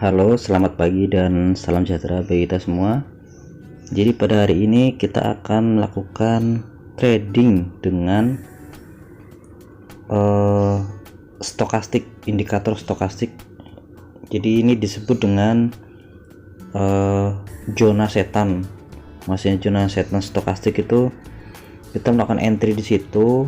Halo, selamat pagi dan salam sejahtera bagi kita semua. Jadi pada hari ini kita akan melakukan trading dengan stokastik, indikator stokastik. Jadi ini disebut dengan zona setan. Maksudnya zona setan stokastik itu kita melakukan entry di situ.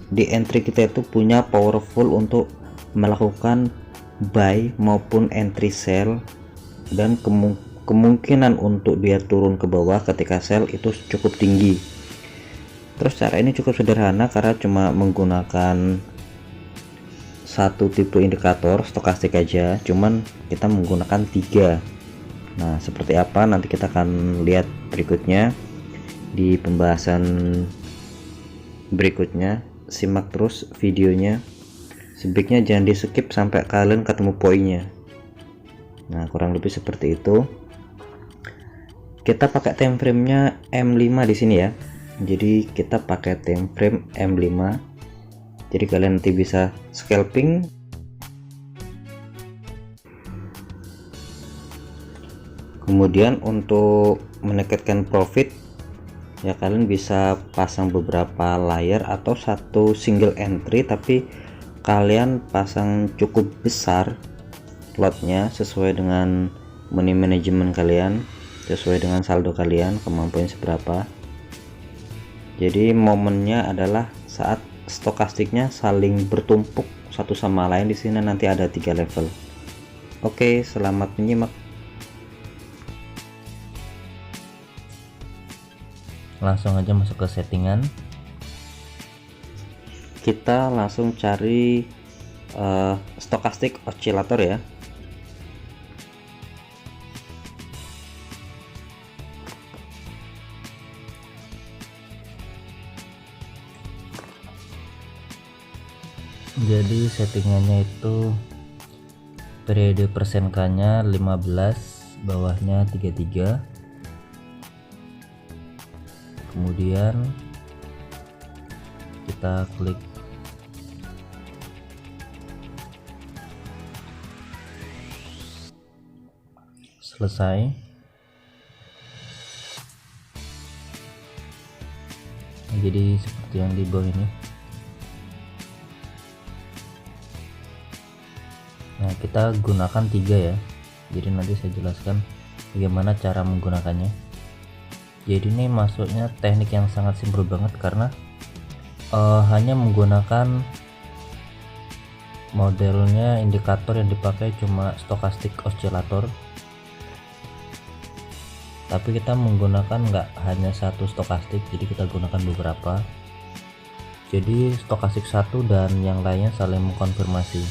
Di entry kita itu punya powerful untuk melakukan buy maupun entry sell, dan kemungkinan untuk dia turun ke bawah ketika sell itu cukup tinggi. Terus cara ini cukup sederhana karena cuma menggunakan satu tipe indikator stokastik aja, cuman kita menggunakan 3. Nah, seperti apa nanti kita akan lihat berikutnya di pembahasan berikutnya. Simak terus videonya, sebaiknya jangan di skip sampai kalian ketemu poinnya. Nah, kurang lebih seperti itu. Kita pakai time frame-nya M5 di sini ya. Jadi kita pakai time frame M5. Jadi kalian nanti bisa scalping. Kemudian untuk meningkatkan profit ya, kalian bisa pasang beberapa layer atau satu single entry, tapi kalian pasang cukup besar lotnya sesuai dengan money management kalian, sesuai dengan saldo kalian, kemampuan seberapa. Jadi momennya adalah saat stokastiknya saling bertumpuk satu sama lain. Di sini nanti ada 3 level. Oke, selamat menyimak. Langsung aja masuk ke settingan. Kita langsung cari stokastik oscillator ya. Jadi settingannya itu periode persenkanya 15, bawahnya 33. Kemudian kita klik selesai. Jadi seperti yang di bawah ini. Nah, kita gunakan 3 ya. Jadi nanti saya jelaskan bagaimana cara menggunakannya. Jadi ini masuknya teknik yang sangat simpel banget karena hanya menggunakan modelnya indikator yang dipakai cuma stokastik oscillator, tapi kita menggunakan nggak hanya satu stokastik, jadi kita gunakan beberapa. Jadi stokastik satu dan yang lainnya saling mengkonfirmasi.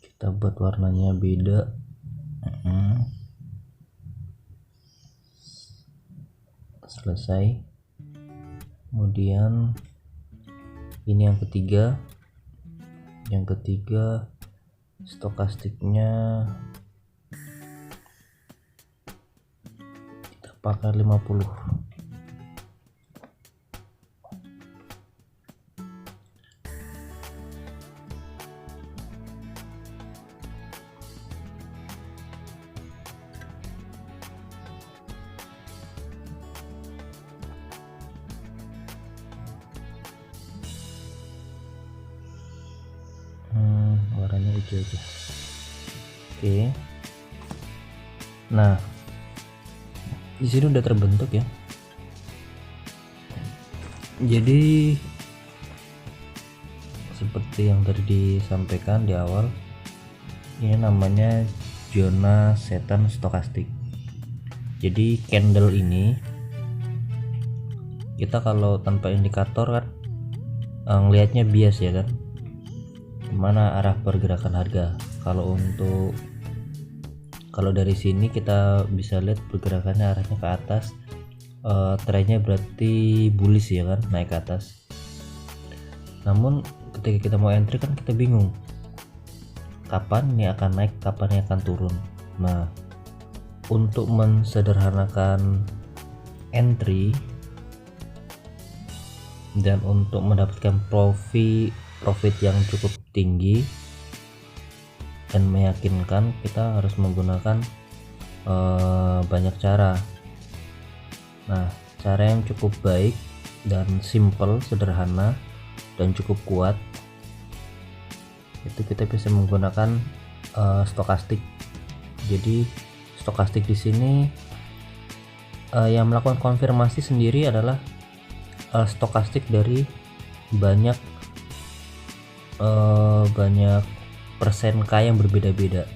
Kita buat warnanya beda. Selesai. Kemudian ini yang ketiga. Yang ketiga stokastiknya kita pakai 50. Warnanya hijau aja. Oke. Nah, di sini udah terbentuk ya. Jadi seperti yang tadi disampaikan di awal, ini namanya zona setan stokastik. Jadi candle ini kita kalau tanpa indikator kan ngelihatnya bias ya kan, mana arah pergerakan harga. Kalau dari sini kita bisa lihat pergerakannya arahnya ke atas, trennya berarti bullish ya kan, naik ke atas. Namun ketika kita mau entry kan kita bingung kapan ini akan naik, kapan ini akan turun. Nah, untuk mensederhanakan entry dan untuk mendapatkan profit yang cukup tinggi dan meyakinkan, kita harus menggunakan banyak cara. Nah, cara yang cukup baik dan simple, sederhana dan cukup kuat itu kita bisa menggunakan stokastik. Jadi stokastik di sini yang melakukan konfirmasi sendiri adalah stokastik dari banyak persen K yang berbeda-beda.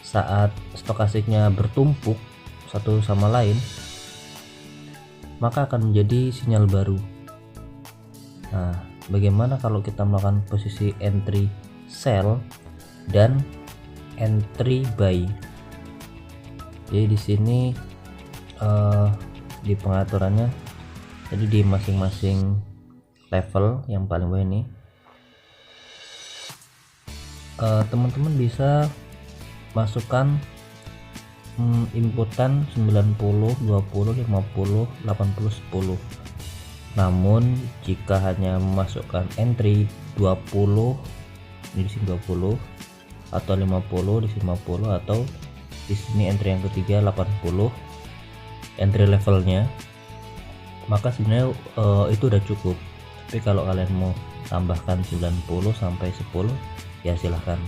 Saat stokastiknya bertumpuk satu sama lain, maka akan menjadi sinyal baru. Nah, bagaimana kalau kita melakukan posisi entry sell dan entry buy? Jadi di sini di pengaturannya, jadi di masing-masing level yang paling bawah ini, teman-teman bisa masukkan inputan 90, 20, 50, 80, 10. Namun jika hanya memasukkan entry 20 di sini 20 atau 50 di sini 50 atau di sini entry yang ketiga 80 entry levelnya, maka sebenarnya itu udah cukup. Tapi kalau kalian mau tambahkan 90 sampai 10 ya silahkan,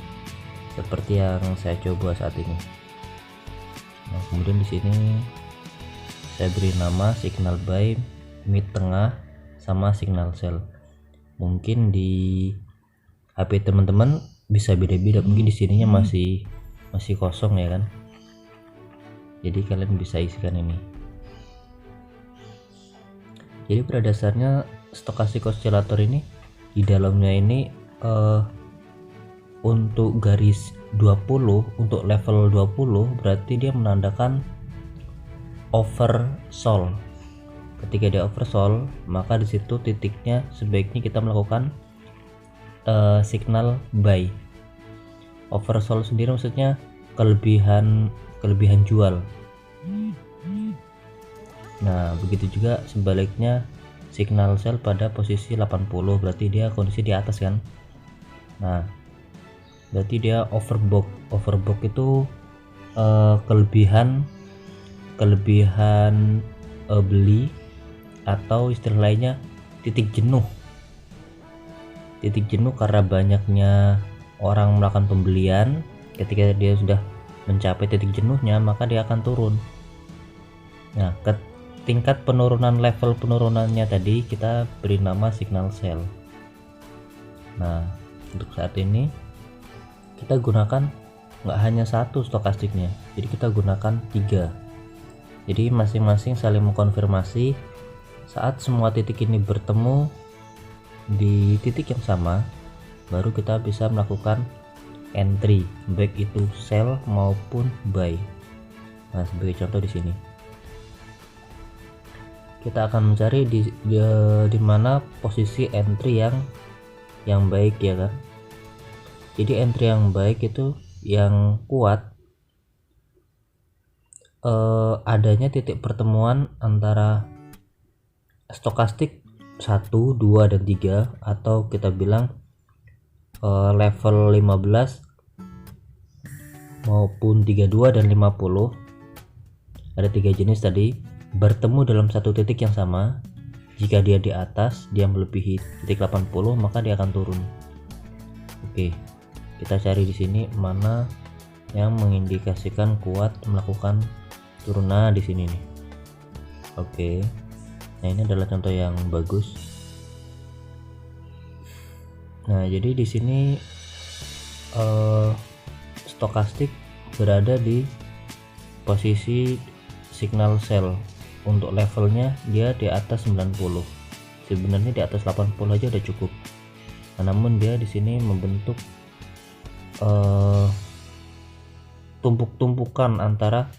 seperti yang saya coba saat ini. Nah, kemudian di sini saya beri nama signal buy, mid tengah, sama signal sell. Mungkin di HP teman-teman bisa beda-beda, mungkin di sininya masih kosong ya kan. Jadi kalian bisa isikan ini. Jadi pada dasarnya stokastik oscillator ini di dalamnya ini untuk garis 20, untuk level 20 berarti dia menandakan oversold. Ketika dia oversold, maka di situ titiknya sebaiknya kita melakukan signal buy. Oversold sendiri maksudnya kelebihan jual. Nah, begitu juga sebaliknya signal sell pada posisi 80, berarti dia kondisi di atas kan. Nah, berarti dia overbought. Overbought itu kelebihan beli, atau istilah lainnya titik jenuh karena banyaknya orang melakukan pembelian. Ketika dia sudah mencapai titik jenuhnya, maka dia akan turun. Nah, tingkat level penurunannya tadi kita beri nama signal sell. Nah, untuk saat ini kita gunakan nggak hanya satu stokastiknya, jadi kita gunakan 3. Jadi masing-masing saling mengkonfirmasi. Saat semua titik ini bertemu di titik yang sama, baru kita bisa melakukan entry, baik itu sell maupun buy. Nah, sebagai contoh di sini kita akan mencari di mana posisi entry yang baik ya kan. Jadi entry yang baik itu yang kuat adanya titik pertemuan antara stokastik 1, 2 dan 3, atau kita bilang level 15 maupun 32 dan 50. Ada 3 jenis tadi bertemu dalam satu titik yang sama. Jika dia di atas, dia melebihi titik 80, maka dia akan turun. Oke, kita cari di sini mana yang mengindikasikan kuat melakukan turunan di sini nih. Oke, nah ini adalah contoh yang bagus. Nah, jadi di sini stokastik berada di posisi signal sell. Untuk levelnya dia di atas 90. Sebenarnya di atas 80 aja udah cukup. Nah, namun dia di sini membentuk tumpuk-tumpukan antara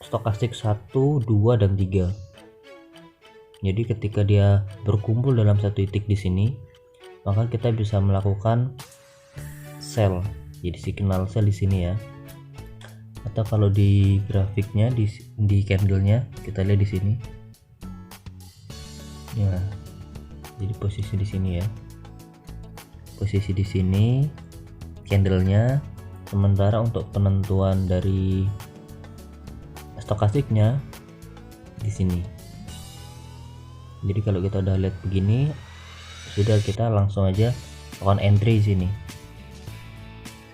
stokastik 1, 2 dan 3. Jadi ketika dia berkumpul dalam satu titik di sini, maka kita bisa melakukan sell. Jadi signal sell di sini ya. Atau kalau di grafiknya di candlenya kita lihat di sini. Ya, jadi posisi di sini ya, posisi di sini candlenya. Sementara untuk penentuan dari stokastiknya di sini. Jadi kalau kita udah lihat begini, sudah kita langsung aja lakukan entry sini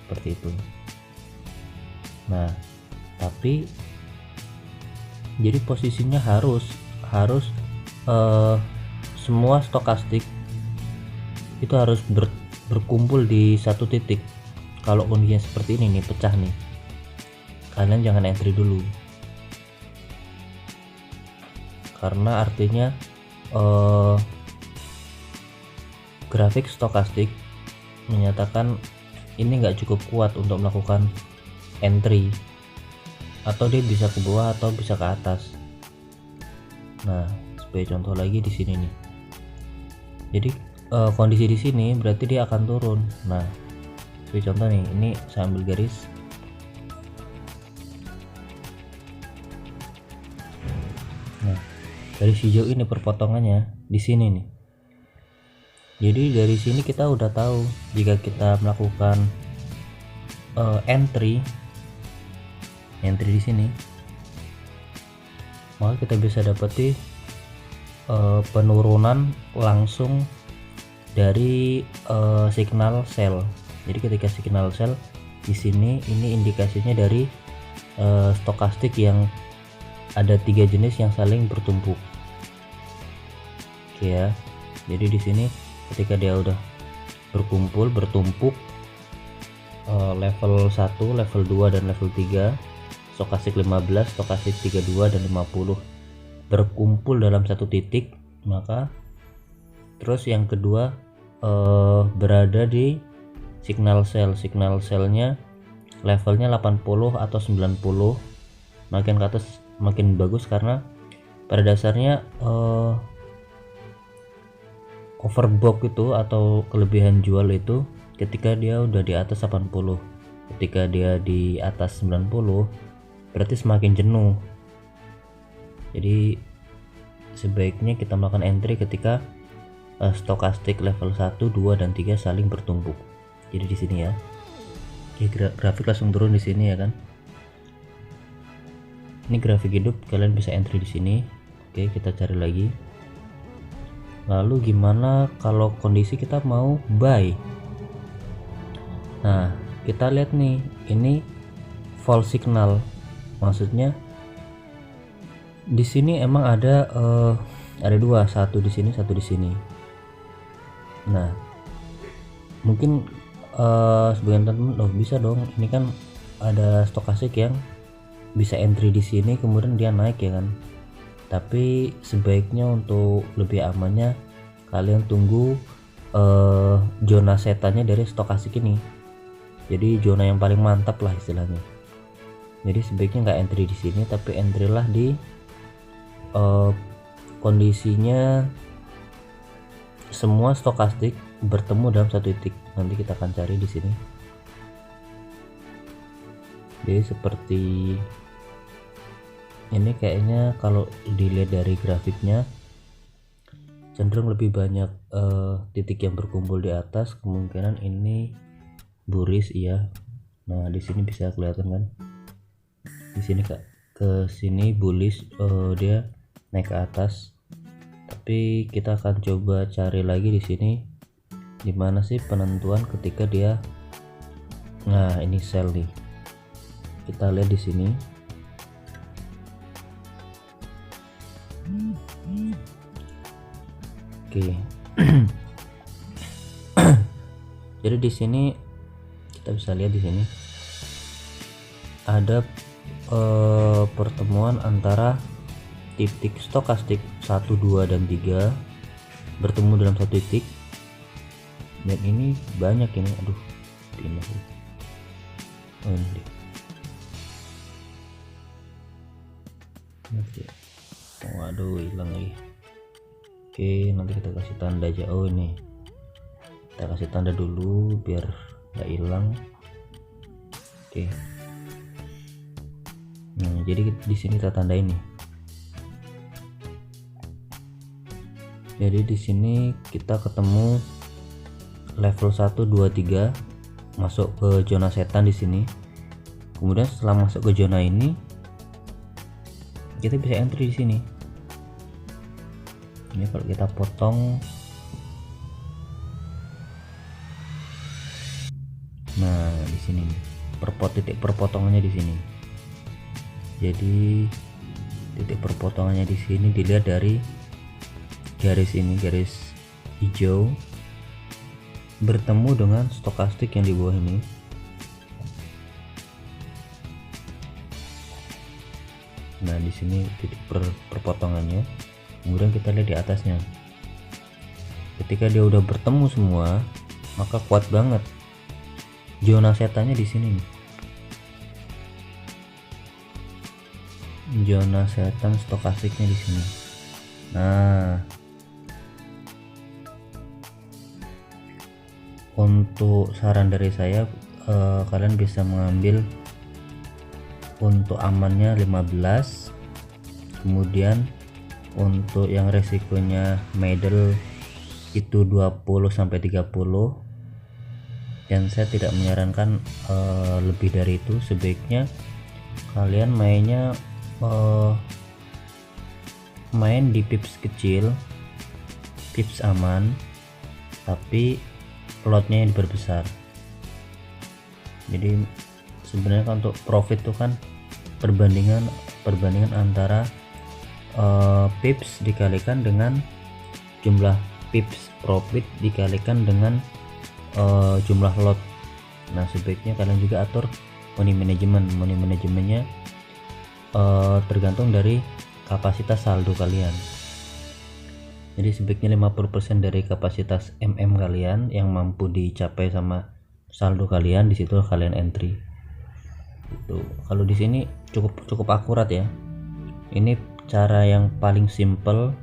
seperti itu. Nah, tapi jadi posisinya harus semua stokastik itu harus berkumpul di satu titik. Kalau kondisinya seperti ini nih, pecah nih, kalian jangan entry dulu, karena artinya grafik stokastik menyatakan ini nggak cukup kuat untuk melakukan entry, atau dia bisa ke bawah atau bisa ke atas. Nah, sebagai contoh lagi di sini nih, jadi kondisi di sini berarti dia akan turun. Nah, sebagai contoh nih, ini saya ambil garis. Nah, garis hijau ini perpotongannya di sini nih. Jadi dari sini kita udah tahu jika kita melakukan entry di sini, maka kita bisa dapati penurunan langsung dari signal sell. Jadi ketika signal sell di sini, ini indikasinya dari stokastik yang ada 3 jenis yang saling bertumpuk. Oke ya. Jadi di sini ketika dia udah bertumpuk level 1, level 2 dan level 3, stokastik 15, stokastik 32 dan 50 berkumpul dalam satu titik, maka terus yang kedua berada di signal cellnya levelnya 80 atau 90, makin ke atas makin bagus, karena pada dasarnya overbought itu atau kelebihan jual itu ketika dia udah di atas 80. Ketika dia di atas 90 berarti semakin jenuh. Jadi sebaiknya kita melakukan entry ketika stokastik level 1, 2 dan 3 saling bertumpuk. Jadi di sini ya. Oke, grafik langsung turun di sini ya kan. Ini grafik hidup, kalian bisa entry di sini. Oke, kita cari lagi. Lalu gimana kalau kondisi kita mau buy? Nah, kita lihat nih, ini false signal. Maksudnya di sini emang ada dua, satu di sini, satu di sini. Nah, mungkin sebagian teman-teman bisa dong, ini kan ada stokastik yang bisa entry di sini kemudian dia naik ya kan. Tapi sebaiknya untuk lebih amannya kalian tunggu zona setannya dari stokastik ini. Jadi zona yang paling mantap lah istilahnya. Jadi sebaiknya nggak entry di sini, tapi entry lah di kondisinya semua stokastik bertemu dalam satu titik. Nanti kita akan cari di sini. Jadi seperti ini kayaknya kalau dilihat dari grafiknya cenderung lebih banyak titik yang berkumpul di atas, kemungkinan ini bullish iya. Nah, di sini bisa kelihatan kan? Di sini ke sini bullish, dia naik ke atas. Tapi kita akan coba cari lagi di sini dimana sih penentuan ketika dia, nah ini sell nih. Kita lihat di sini. Oke. Jadi di sini kita bisa lihat di sini ada pertemuan antara titik stokastik 1, 2 dan 3 bertemu dalam satu titik, dan ini banyak ini, aduh pindah. Oh ini deh. Waduh hilang lagi. Oke, nanti kita kasih tanda aja. Oh ini kita kasih tanda dulu biar nggak hilang. Oke, nah jadi di sini kita tanda ini. Jadi di sini kita ketemu level 1 2 3 masuk ke zona setan di sini. Kemudian setelah masuk ke zona ini kita bisa entry di sini. Ini kalau kita potong, nah di sini titik perpotongannya di sini. Jadi titik perpotongannya di sini dilihat dari garis ini, garis hijau bertemu dengan stokastik yang di bawah ini. Nah di sini titik perpotongannya. Kemudian kita lihat di atasnya, ketika dia udah bertemu semua, maka kuat banget zona setannya di sini nih. Zona setan stokastiknya di sini. Nah, untuk saran dari saya, kalian bisa mengambil untuk amannya 15, kemudian untuk yang resikonya middle itu 20 sampai 30, dan saya tidak menyarankan lebih dari itu. Sebaiknya kalian mainnya main di pips kecil, pips aman, tapi lotnya yang diperbesar. Jadi sebenarnya kan untuk profit tuh kan perbandingan antara pips dikalikan dengan jumlah pips profit dikalikan dengan jumlah lot. Nah sebaiknya kalian juga atur money manajemennya tergantung dari kapasitas saldo kalian. Jadi sebaiknya 50% dari kapasitas kalian yang mampu dicapai sama saldo kalian, di situ kalian entry. Itu kalau di sini cukup akurat ya. Ini cara yang paling simple.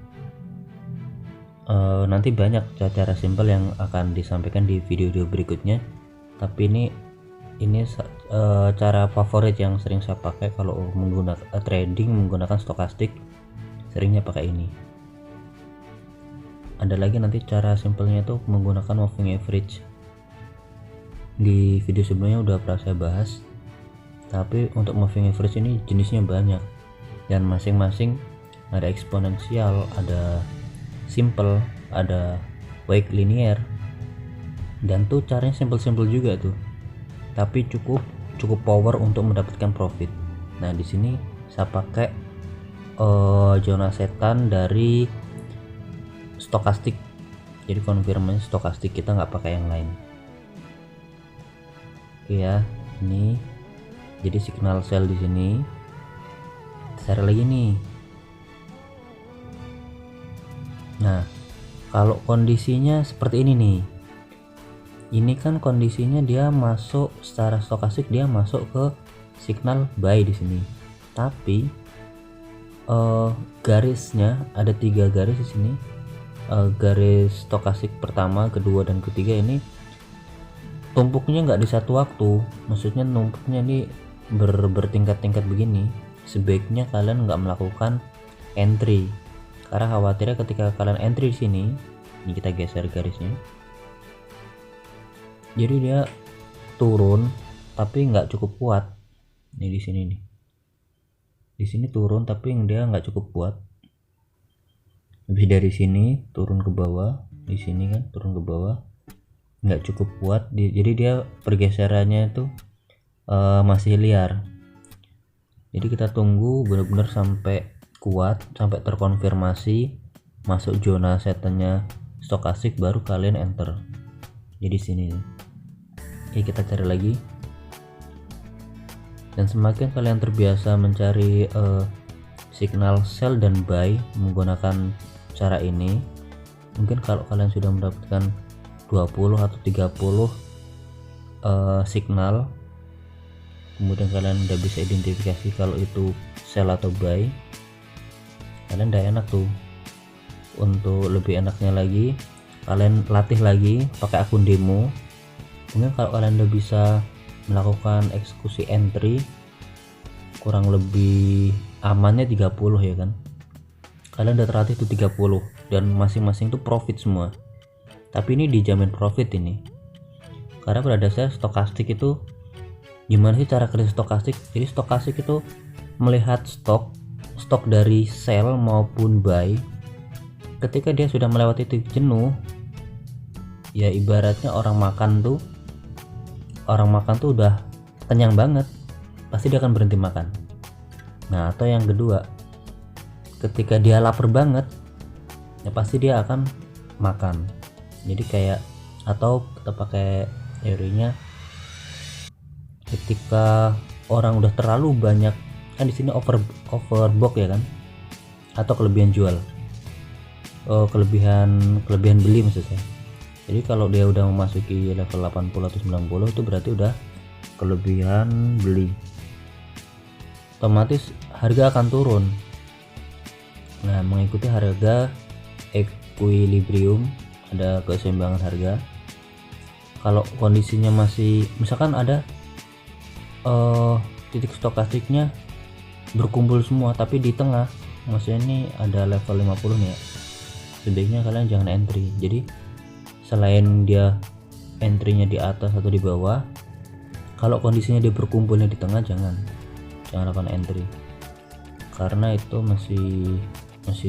Nanti banyak cara simple yang akan disampaikan di video berikutnya, tapi ini cara favorit yang sering saya pakai kalau menggunakan trading menggunakan stokastik, seringnya pakai ini. Ada lagi nanti cara simpelnya tuh menggunakan moving average, di video sebelumnya udah pernah saya bahas, tapi untuk moving average ini jenisnya banyak dan masing-masing ada eksponensial, ada simple, ada weak linear, dan tuh caranya simple juga tuh, tapi cukup power untuk mendapatkan profit. Nah di sini saya pakai zona setan dari stokastik, jadi konfirmasi stokastik, kita nggak pakai yang lain. Oke ya, ini jadi signal sell di sini. Share lagi nih. Nah kalau kondisinya seperti ini nih, ini kan kondisinya dia masuk secara stokastik, dia masuk ke signal buy di sini, tapi garisnya ada 3 garis di sini. Garis stokastik pertama, kedua, dan ketiga ini tumpuknya nggak di satu waktu, maksudnya numpuknya ini bertingkat-tingkat begini. Sebaiknya kalian nggak melakukan entry, karena khawatirnya ketika kalian entry di sini, ini kita geser garisnya, jadi dia turun tapi nggak cukup kuat. Ini di sini nih, di sini turun tapi dia nggak cukup kuat. Habis dari sini turun ke bawah, di sini kan turun ke bawah, nggak cukup kuat. Jadi dia pergeserannya itu masih liar. Jadi kita tunggu benar-benar sampai kuat, sampai terkonfirmasi masuk zona setannya stokastik, baru kalian enter. Jadi sini. Oke, kita cari lagi. Dan semakin kalian terbiasa mencari signal sell dan buy menggunakan cara ini, mungkin kalau kalian sudah mendapatkan 20 atau 30 signal, kemudian kalian udah bisa identifikasi kalau itu sell atau buy, kalian udah enak tuh. Untuk lebih enaknya lagi, kalian latih lagi pakai akun demo. Mungkin kalau kalian udah bisa melakukan eksekusi entry, kurang lebih amannya 30 ya kan, kalian udah terlatih tuh 30. dan masing-masing tuh profit semua. Tapi ini dijamin profit ini, karena pada dasarnya stokastik itu gimana sih cara kerja stokastik? Jadi stokastik itu melihat stok dari sell maupun buy. Ketika dia sudah melewati titik jenuh, ya ibaratnya orang makan tuh udah kenyang banget, pasti dia akan berhenti makan. Nah, atau yang kedua, ketika dia lapar banget, ya pasti dia akan makan. Jadi kayak, atau kita pakai teorinya, ketika orang udah terlalu banyak, kan di sini overbook ya kan, atau kelebihan jual, kelebihan beli maksud saya. Jadi kalau dia udah memasuki level 80 atau 90 itu berarti udah kelebihan beli, otomatis harga akan turun. Nah, mengikuti harga equilibrium, ada keseimbangan harga. Kalau kondisinya masih, misalkan ada titik stokastiknya berkumpul semua, tapi di tengah, maksudnya ini ada level 50 nih ya, sebaiknya kalian jangan entry. Jadi selain dia entry-nya di atas atau di bawah, kalau kondisinya dia berkumpulnya di tengah, jangan lakukan entry, karena itu masih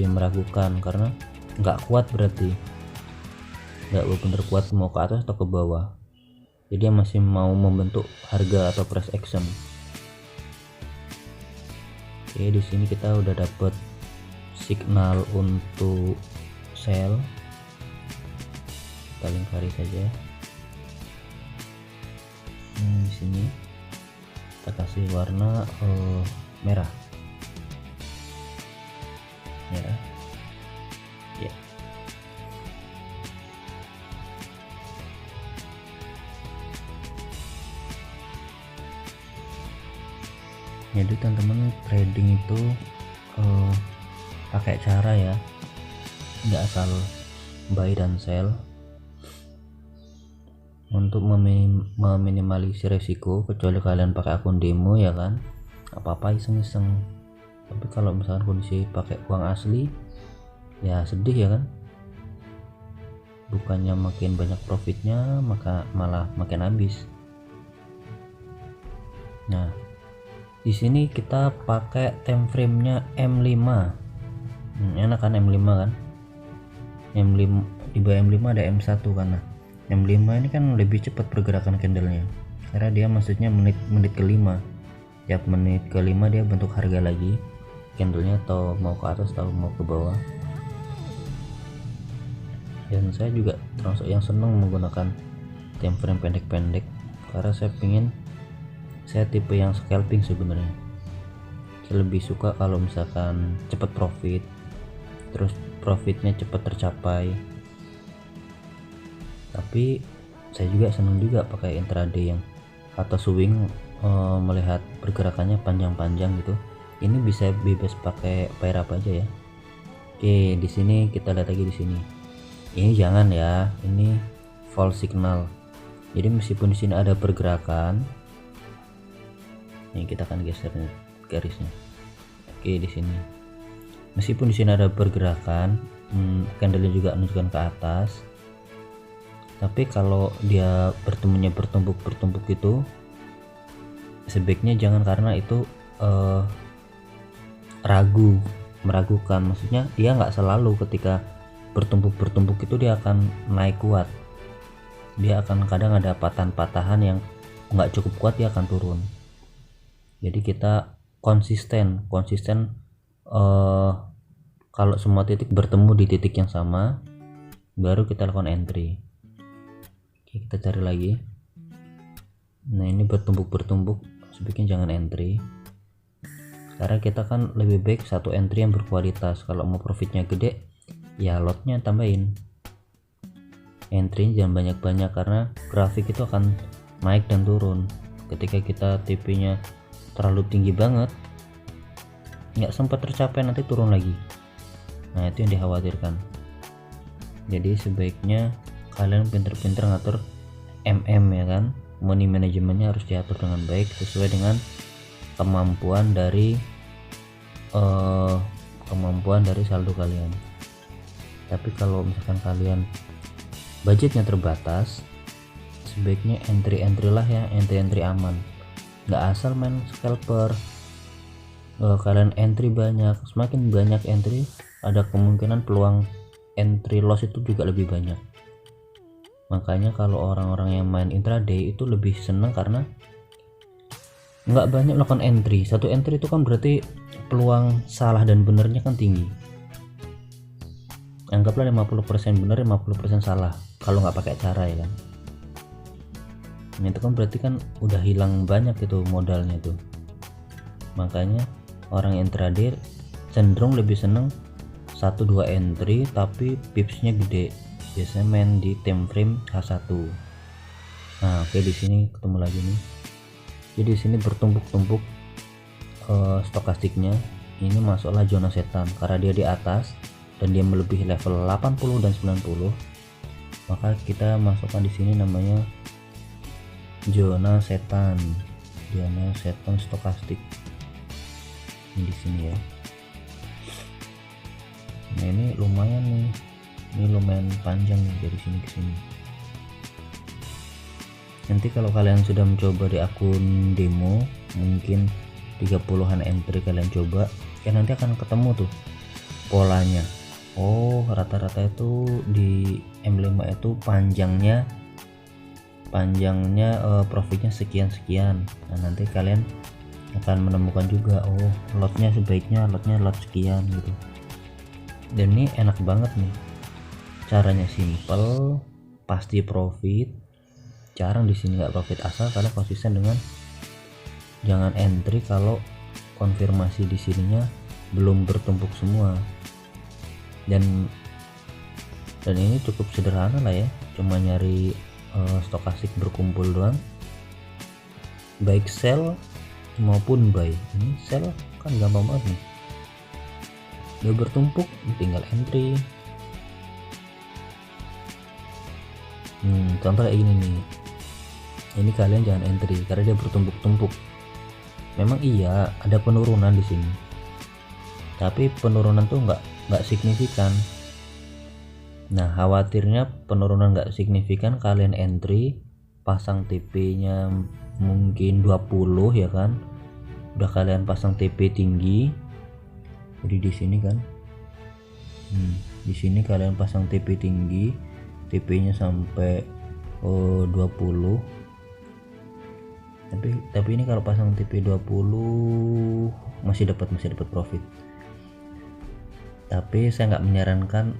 meragukan, karena nggak kuat, berarti nggak benar kuat mau ke atas atau ke bawah. Jadi dia masih mau membentuk harga atau price action. Oke, di sini kita udah dapet signal untuk sell. Kita lingkari saja. Di sini kita kasih warna merah. Ya. Jadi teman-teman trading itu pakai cara ya, nggak asal buy dan sell. Untuk meminimalisir resiko, kecuali kalian pakai akun demo ya kan, apa-apa iseng-iseng. Tapi kalau misalkan kondisi pakai uang asli, ya sedih ya kan, bukannya makin banyak profitnya, maka malah makin habis. Nah, di sini kita pakai time frame-nya M5. Enak kan M5 kan? M5, di bawah M5 ada M1 karena M5 ini kan lebih cepat pergerakan candlenya. Karena dia maksudnya menit kelima. Tiap menit kelima dia bentuk harga lagi candlenya, atau mau ke atas atau mau ke bawah. Dan saya juga termasuk yang senang menggunakan time frame pendek-pendek, karena saya tipe yang scalping sebenarnya. Saya lebih suka kalau misalkan cepat profit, terus profitnya cepat tercapai. Tapi saya juga senang juga pakai intraday yang atau swing, melihat pergerakannya panjang-panjang gitu. Ini bisa bebas pakai pair apa aja ya. Oke, di sini kita lihat lagi di sini. Ini jangan ya, ini false signal. Jadi meskipun di sini ada pergerakan, ini kita akan geser garisnya. Oke, di sini meskipun di sini ada pergerakan, candlenya juga menunjukkan ke atas, tapi kalau dia bertemunya bertumpuk gitu, sebaiknya jangan, karena itu meragukan. Maksudnya dia nggak selalu ketika bertumpuk itu dia akan naik kuat, dia akan kadang ada patahan-patahan yang nggak cukup kuat, dia akan turun. Jadi kita konsisten kalau semua titik bertemu di titik yang sama, baru kita lakukan entry. Oke, kita cari lagi. Nah, ini bertumpuk, sebaiknya jangan entry, karena kita kan lebih baik satu entry yang berkualitas. Kalau mau profitnya gede, ya lotnya tambahin, entry jangan banyak-banyak, karena grafik itu akan naik dan turun. Ketika kita TP-nya terlalu tinggi banget, nggak sempat tercapai, nanti turun lagi. Nah, itu yang dikhawatirkan. Jadi sebaiknya kalian pinter-pinter ngatur ya kan, money manajemennya harus diatur dengan baik sesuai dengan kemampuan dari saldo kalian. Tapi kalau misalkan kalian budgetnya terbatas, sebaiknya entry lah ya, entry aman, nggak asal main scalper. Kalian entry banyak, semakin banyak entry ada kemungkinan peluang entry loss itu juga lebih banyak. Makanya kalau orang-orang yang main intraday itu lebih senang karena nggak banyak melakukan entry. Satu entry itu kan berarti peluang salah dan benernya kan tinggi. Anggaplah 50% bener 50% salah kalau nggak pakai cara ya kan. Nah, itu kan berarti kan udah hilang banyak itu modalnya tuh. Makanya orang intraday cenderung lebih seneng 1-2 entry tapi pipsnya gede, biasanya main di time frame H1. Nah oke, di sini ketemu lagi nih. Jadi di sini bertumpuk-tumpuk stokastiknya. Ini masuklah zona setan karena dia di atas dan dia melebihi level 80 dan 90, maka kita masukkan di sini namanya zona setan stokastik. Ini di sini ya. Nah ini lumayan nih, ini lumayan panjang nih dari sini ke sini. Nanti kalau kalian sudah mencoba di akun demo, mungkin 30-an entry kalian coba, kan nanti akan ketemu tuh polanya. Oh rata-rata itu di M5 itu panjangnya profitnya sekian. Nah nanti kalian akan menemukan juga, oh lotnya sebaiknya lot sekian gitu. Dan ini enak banget nih, caranya simple, pasti profit. Jarang di sini nggak profit asal kalian konsisten dengan jangan entry kalau konfirmasi di sininya belum bertumpuk semua. Dan ini cukup sederhana lah ya, cuma nyari stokastik berkumpul doang, baik sell maupun buy. Ini sell kan gampang banget nih, udah bertumpuk tinggal entry. Contoh kayak gini nih, ini kalian jangan entry karena dia bertumpuk-tumpuk. Memang iya ada penurunan di sini, tapi penurunan tuh nggak signifikan. Nah khawatirnya penurunan nggak signifikan kalian entry, pasang TP nya mungkin 20 ya kan, udah kalian pasang TP tinggi. Jadi di sini kan di sini kalian pasang TP tinggi, TP nya sampai 20. Tapi ini kalau pasang TP 20 masih dapat profit. Tapi saya nggak menyarankan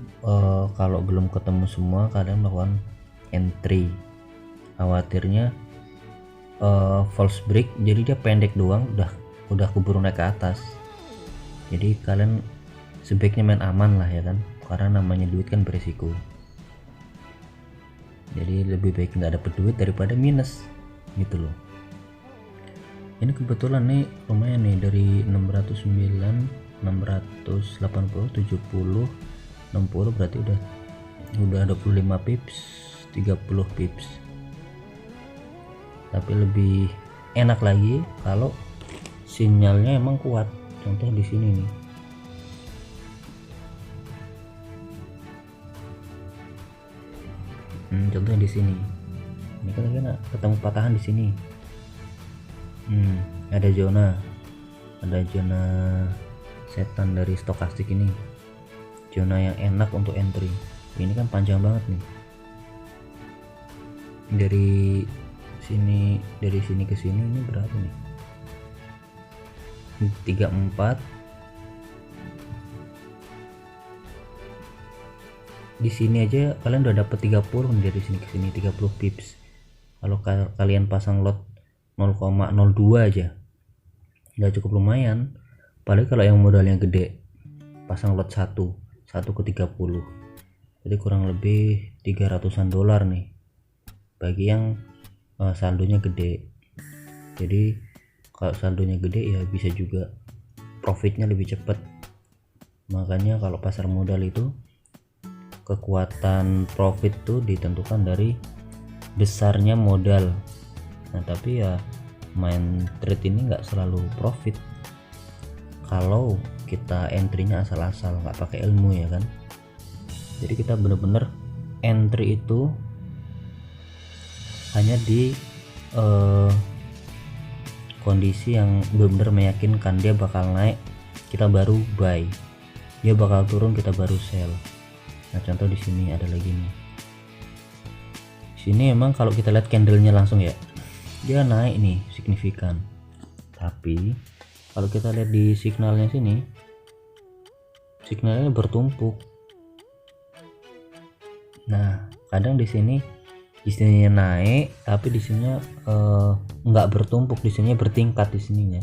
kalau belum ketemu semua kalian melakukan entry. Khawatirnya false break, jadi dia pendek doang udah keburu naik ke atas. Jadi kalian sebaiknya main aman lah ya kan, karena namanya duit kan berisiko. Jadi lebih baik nggak dapet duit daripada minus gitu loh. Ini kebetulan nih lumayan nih, dari 609 680 70 60, berarti udah 25 pips 30 pips. Tapi lebih enak lagi kalau sinyalnya emang kuat. Contoh di sini nih, contohnya di sini. Ini kan ketemu patahan di sini. Ada zona setan dari stokastik ini, zona yang enak untuk entry. Ini kan panjang banget nih, dari sini ke sini. Ini berapa nih? 34. Di sini aja kalian udah dapat 30 dari sini ke sini, 30 pips. Kalau kalian pasang lot 0,02 aja udah cukup lumayan. Apalagi kalau yang modalnya gede, pasang lot 1 ke 30, jadi kurang lebih 300-an dolar nih bagi yang saldonya gede. Jadi kalau saldonya gede ya bisa juga profitnya lebih cepat. Makanya kalau pasar modal itu kekuatan profit tuh ditentukan dari besarnya modal. Nah tapi ya main trade ini nggak selalu profit kalau kita entry-nya asal-asal, nggak pakai ilmu ya kan. Jadi kita bener-bener entry itu hanya di kondisi yang benar-benar meyakinkan dia bakal naik, kita baru buy. Dia bakal turun, kita baru sell. Nah, contoh di sini ada lagi nih. Sini emang kalau kita lihat candlenya langsung ya, dia naik nih signifikan. Tapi kalau kita lihat di signalnya sini, signalnya bertumpuk. Nah, kadang di sini naik, tapi di sini nggak bertumpuk, di sini bertingkat. Di sininya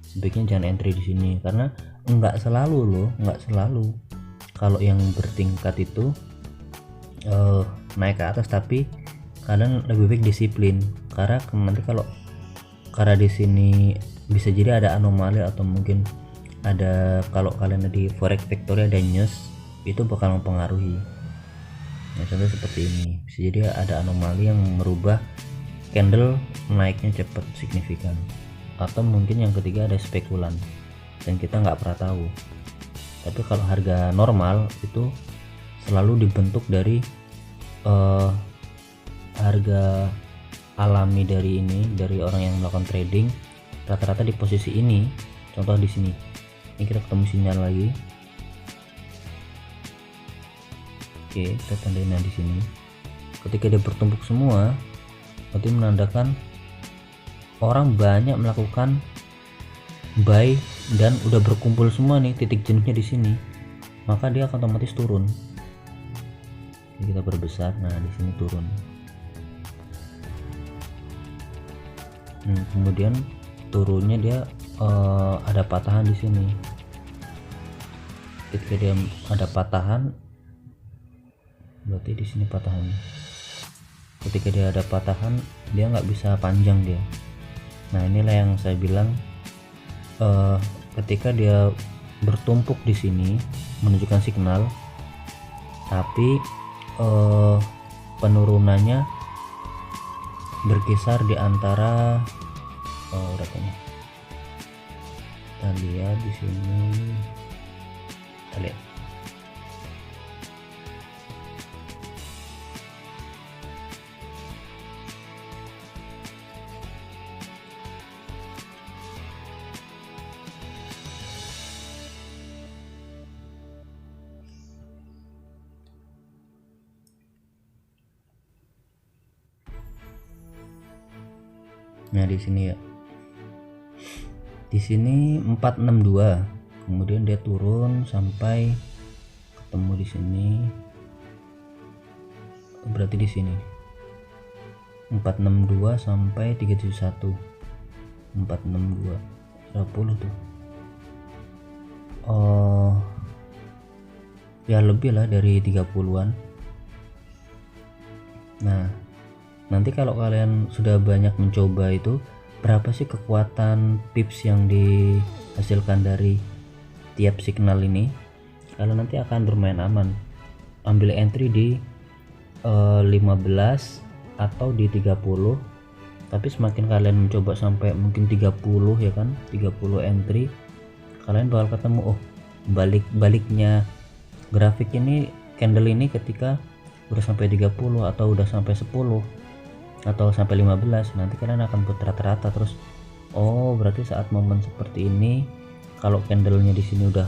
sebaiknya jangan entry di sini, karena nggak selalu kalau yang bertingkat itu naik ke atas, tapi kadang lebih baik disiplin, karena nanti karena di sini bisa jadi ada anomali, atau mungkin ada, kalau kalian di forex factory ada news, itu bakal mempengaruhi. Nah, contoh seperti ini, bisa jadi ada anomali yang merubah candle naiknya cepat signifikan, atau mungkin yang ketiga ada spekulan dan kita nggak pernah tahu. Tapi kalau harga normal itu selalu dibentuk dari harga alami dari orang yang melakukan trading, rata-rata di posisi ini. Contoh di sini, ini kita ketemu sinyal lagi. Oke, kita tandain di sini. Ketika dia bertumpuk semua, berarti menandakan orang banyak melakukan buy dan udah berkumpul semua nih titik jenuhnya di sini, maka dia akan otomatis turun. Jadi kita berbesar, nah di sini turun. Kemudian turunnya dia ada patahan di sini. Ketika dia ada patahan, berarti di sini patahan. Ketika dia ada patahan, dia nggak bisa panjang dia. Nah, inilah yang saya bilang, ketika dia bertumpuk di sini menunjukkan signal, tapi penurunannya berkisar di antara berapanya? Kita lihat di sini. Kita lihat. Nah, di sini ya. Di sini 462. Kemudian dia turun sampai ketemu di sini. Berarti di sini 462 sampai 371. 462 berapa tuh? Ya lebih lah dari 30-an. Nah, nanti kalau kalian sudah banyak mencoba itu, berapa sih kekuatan pips yang dihasilkan dari tiap signal ini, kalian nanti akan bermain aman. Ambil entry di 15 atau di 30, tapi semakin kalian mencoba sampai mungkin 30 ya kan, 30 entry, kalian bakal ketemu baliknya grafik ini, candle ini ketika udah sampai 30 atau udah sampai 10 atau sampai 15, nanti kalian akan buat rata-rata terus. Berarti saat momen seperti ini, kalau candlenya di sini udah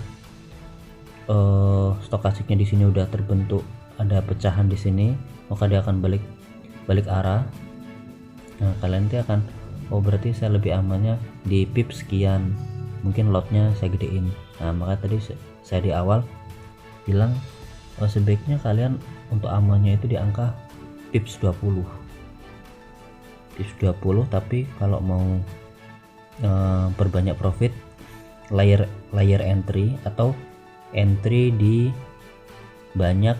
stokastiknya di sini udah terbentuk, ada pecahan di sini, maka dia akan balik arah. Nah, kalian nanti akan berarti saya lebih amannya di pips sekian, mungkin lotnya saya gedein. Nah, maka tadi saya di awal bilang sebaiknya kalian untuk amannya itu di angka pips 20, tapi kalau mau perbanyak profit, layer entry atau entry di banyak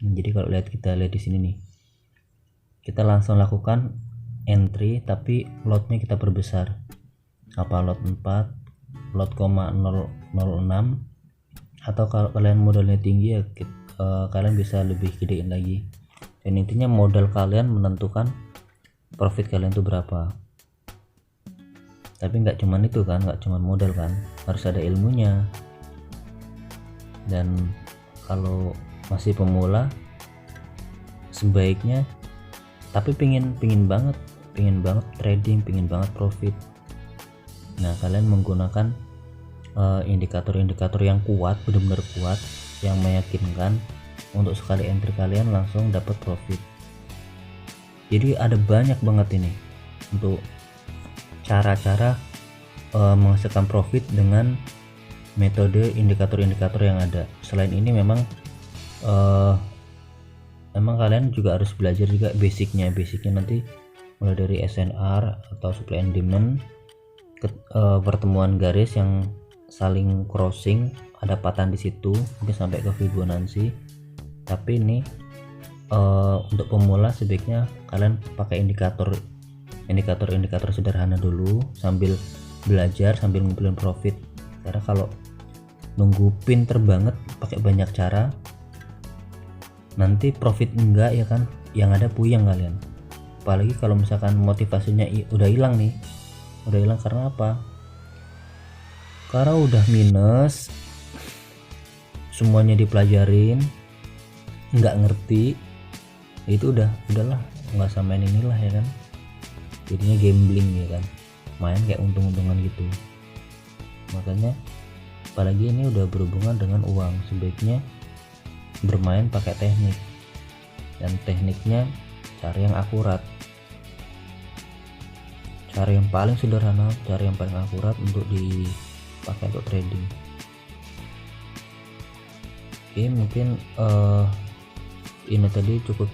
jadi kalau kita lihat di sini nih, kita langsung lakukan entry tapi lotnya kita perbesar. Apa lot 4, lot 006, atau kalau kalian modalnya tinggi ya kalian bisa lebih gedein lagi. Dan intinya modal kalian menentukan profit kalian itu berapa. Tapi nggak cuman itu kan, nggak cuman modal kan, harus ada ilmunya. Dan kalau masih pemula sebaiknya, tapi pingin banget trading, pingin banget profit, nah kalian menggunakan indikator-indikator yang kuat, benar-benar kuat, yang meyakinkan untuk sekali entry kalian langsung dapat profit. Jadi ada banyak banget ini untuk cara-cara menghasilkan profit dengan metode indikator-indikator yang ada. Selain ini memang kalian juga harus belajar juga basicnya nanti, mulai dari SNR atau supply and demand, pertemuan garis yang saling crossing, ada patahan di situ, mungkin sampai ke Fibonacci. Tapi ini untuk pemula sebaiknya kalian pakai indikator sederhana dulu sambil belajar, sambil ngumpulin profit. Karena kalau nunggu pinter banget pakai banyak cara, nanti profit enggak ya kan, yang ada puyeng kalian. Apalagi kalau misalkan motivasinya udah hilang nih, karena apa? Karena udah minus, semuanya dipelajarin, nggak ngerti, itu udahlah, nggak usah main inilah ya kan. Jadinya gambling ya kan, main kayak untung-untungan gitu. Makanya apalagi ini udah berhubungan dengan uang, sebaiknya bermain pakai teknik, dan tekniknya cari yang akurat, cari yang paling sederhana, cari yang paling akurat untuk dipakai untuk trading. Oke, mungkin ini tadi cukup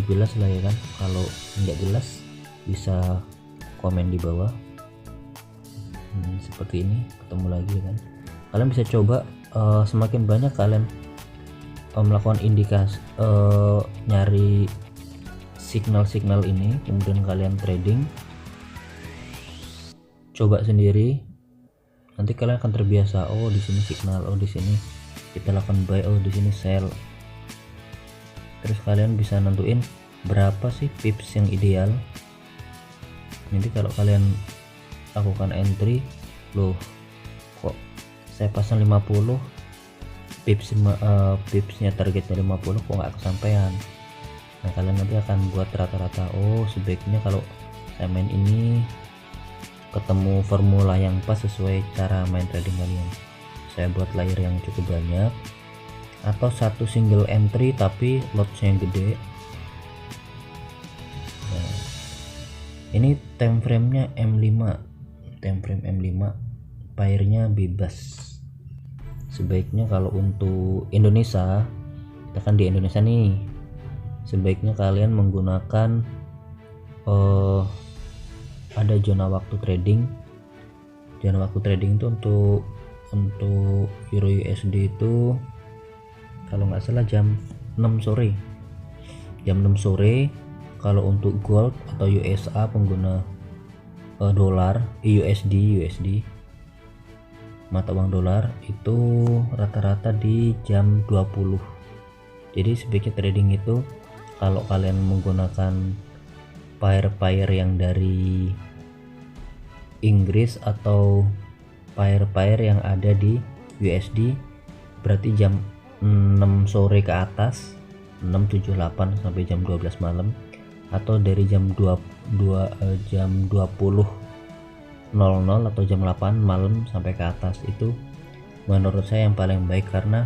jelas lah ya kan. Kalau nggak jelas bisa komen di bawah. Seperti ini, ketemu lagi kan. Kalian bisa coba semakin banyak kalian melakukan indikasi, nyari signal-signal ini, kemudian kalian trading, coba sendiri, nanti kalian akan terbiasa. Oh, di sini signal, oh di sini kita lakukan buy, oh di sini sell. Terus kalian bisa nentuin berapa sih pips yang ideal. Nanti kalau kalian lakukan entry, loh kok saya pasang 50 pips, pipsnya targetnya 50 kok nggak kesampaian. Nah kalian nanti akan buat rata-rata, oh sebaiknya kalau saya main ini ketemu formula yang pas sesuai cara main trading kalian, saya buat layer yang cukup banyak, atau satu single entry tapi lotsnya yang gede. Nah, ini time frame-nya M5, pairnya bebas. Sebaiknya kalau untuk Indonesia, kita kan di Indonesia nih, sebaiknya kalian menggunakan ada zona waktu trading. Zona waktu trading itu untuk Euro USD itu kalau nggak salah jam 6 sore. Kalau untuk gold atau USA pengguna dolar, USD mata uang dolar itu rata-rata di jam 20. Jadi sebaiknya trading itu kalau kalian menggunakan pair yang dari Inggris atau pair yang ada di USD, berarti jam 6 sore ke atas, 6.78 sampai jam 12 malam, atau dari jam 20.00 atau jam 8 malam sampai ke atas. Itu menurut saya yang paling baik, karena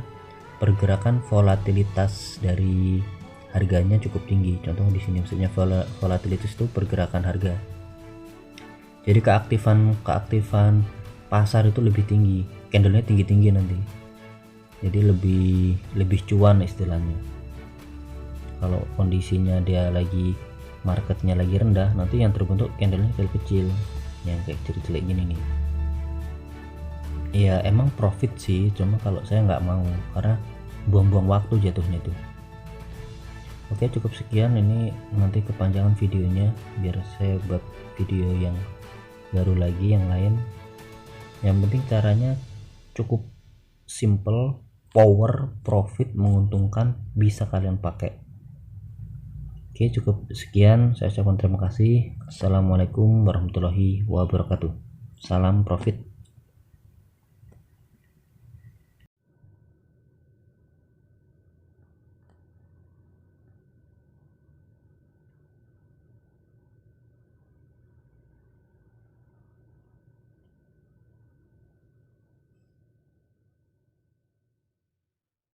pergerakan volatilitas dari harganya cukup tinggi. Contoh di sini maksudnya volatilitas itu pergerakan harga. Jadi keaktifan pasar itu lebih tinggi, candlenya tinggi nanti. Jadi lebih cuan istilahnya. Kalau kondisinya dia lagi marketnya lagi rendah, nanti yang terbentuk candlenya kecil, yang kayak jelek gini nih. Ya emang profit sih, cuma kalau saya nggak mau, karena buang-buang waktu jatuhnya tuh. Oke, cukup sekian, ini nanti kepanjangan videonya, biar saya buat video yang baru lagi yang lain. Yang penting caranya cukup simple, power, profit, menguntungkan, bisa kalian pakai. Oke, cukup sekian, saya ucapkan terima kasih. Assalamualaikum warahmatullahi wabarakatuh. Salam profit.